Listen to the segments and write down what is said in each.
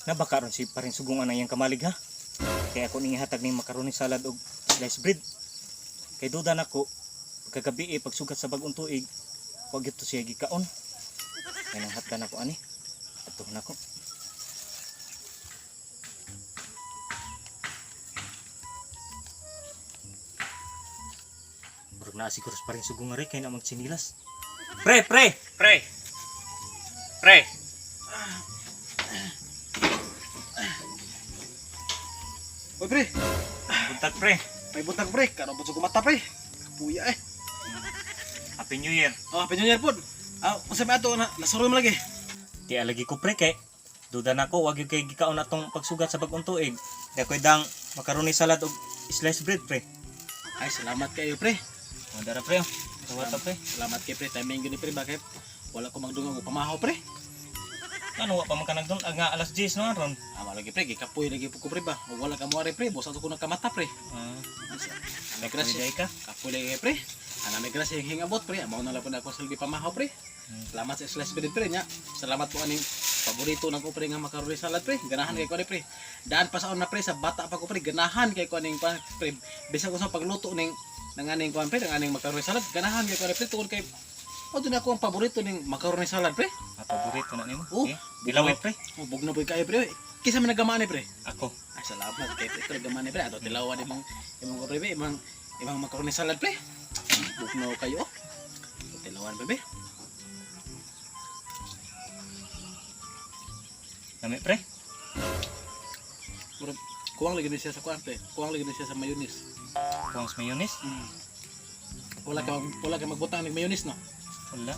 Nabaka ron si paring sugong anang yang kamalig ha. Kaya ako ning ihatag ning macaroni salad og sliced bread. Kay duda nako pagkagabi pagsugat sa bag-ong tuig, wag ito siya gikaon. Kaya nang hatgan ako ani. Ato nako. Murag na siguro sa paring sugong ari kay na magsinilas. Pre. Oy pre, Buntag pre. may butang pre, kano po sa kumata pre. Puya eh. Happy New Year. Oh, pinyo pod. Unsa may ato na nasuro mo lagi. Di alagi ko pre kay duda nako wag gyud kay gikaon atong pagsugat sa bag-ong tuig. Kaya ko'y dang macaroni salad og sliced bread pre. Ay, salamat kayo pre. Madara pre. Tawata pre. Salamat kay pre, timing gini pre bakit wala ko magdungan og pamahaw pre. Ano wa pa man kanang don aga alas 10 no aron. Lagi pre, gikapoy lagi po ko pre ba. O wala ka mo pre, bosa ko nagkamata pre. May grasya Day ka. kapoy lagi pre. May grasya yung hingabot pre. Mao na lang po na ako silbi pamahaw pre. Salamat sa slice bread pre nya. Salamat po aning paborito ng ko pre nga macaroni salad pre. Ganahan kay ko ni pre. Daan pa sa una pre sa bata pa ko pre, ganahan kay ko aning pre. Bisa ko sa pagluto ning aning kuan pre, ng aning macaroni salad. Ganahan kay ko ni pre tungod kay na ako ang paborito ning macaroni salad pre. Paborito na nimo. Oh, Dilawit pre. Bug na boy kay pre. Kisa man nagamaan ni pre. Ako. Ay salamat kay pre, nagamaan ni pre. Ato tilawan imong ko pre, imong macaroni salad pre. Bug na kayo. Tilawan pre. Nami pre. Murag kuwang lagi ni siya sa kuan pre. Kuwang lagi ni siya sa mayonnaise. Kuwang mayonnaise. Wala ka magbutang ng mayonnaise no. Wala.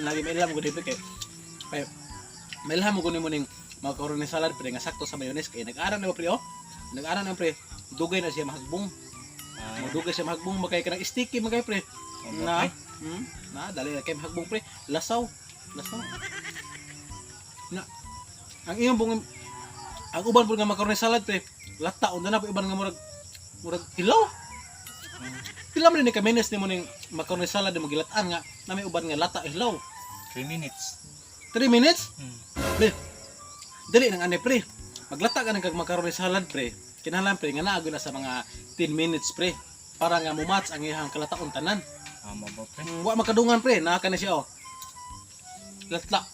Lagi may ilam ko dito kay may ilam ko nimo ning macaroni salad pre nga sakto sa mayonnaise kay nag-aral na ba pre oh. Nag-aral na pre. Dugay na siya mahagbong. Dugay siya mahagbong magkay ka ng sticky magkay pre. Na. Dali na kay mahagbong pre. Lasaw. Na. Ang iyong bung ang uban po nga macaroni salad pre. Lata unda na po iban nga murag hilaw. Pila man ni ka minutes nimo ning macaroni salad mo gilat-an nga na may uban nga lata hilaw. 3 minutes. 3 minutes? Pre. Dili nang ani pre. Maglata ka ng kag macaroni salad pre. Kinahanglan pre nga naagod na sa mga 10 minutes pre. Para nga mumatch ang iyang kalataon tanan. Amo ba pre? Wa makadungan pre, naa ka na siya oh. Lata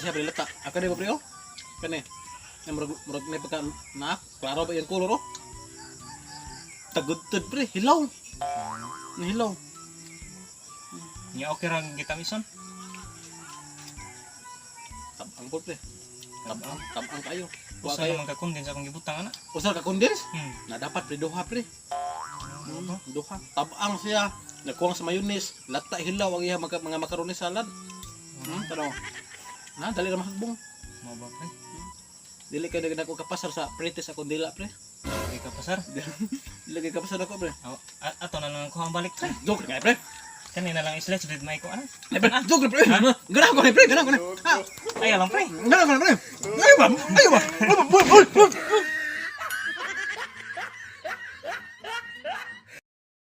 siya pre, lata. Aka di ba pre oh? Kani. Murag na pagka na klaro ba yung color oh? Tagudtod pre, hilaw. Hilaw. Nya okay ra gitamison. Tabang po pre. Tabang kayo. Wa Usa kayo. naman ka condense akong gibutang ana. Usal ka condense? Hmm. Na dapat pre duha pre. Duha. Tabang siya. Nakuwang sa mayonnaise, lata hilaw ang iya mga macaroni salad. Pero dali ra mahagbong. Mo ba pre? Dili ka na ko kapasar sa pretis akong dila pre. Di ka pasar. Dili ka kapasar ako pre. Ato na lang ko ang balik pre. Joke nga pre. Kanina lang slice bread may ko ano. Joke pre. Ganahan ko ni pre, ganahan ko ni. Ay alam pre. Ganahan ko ni pre. Ayo ba?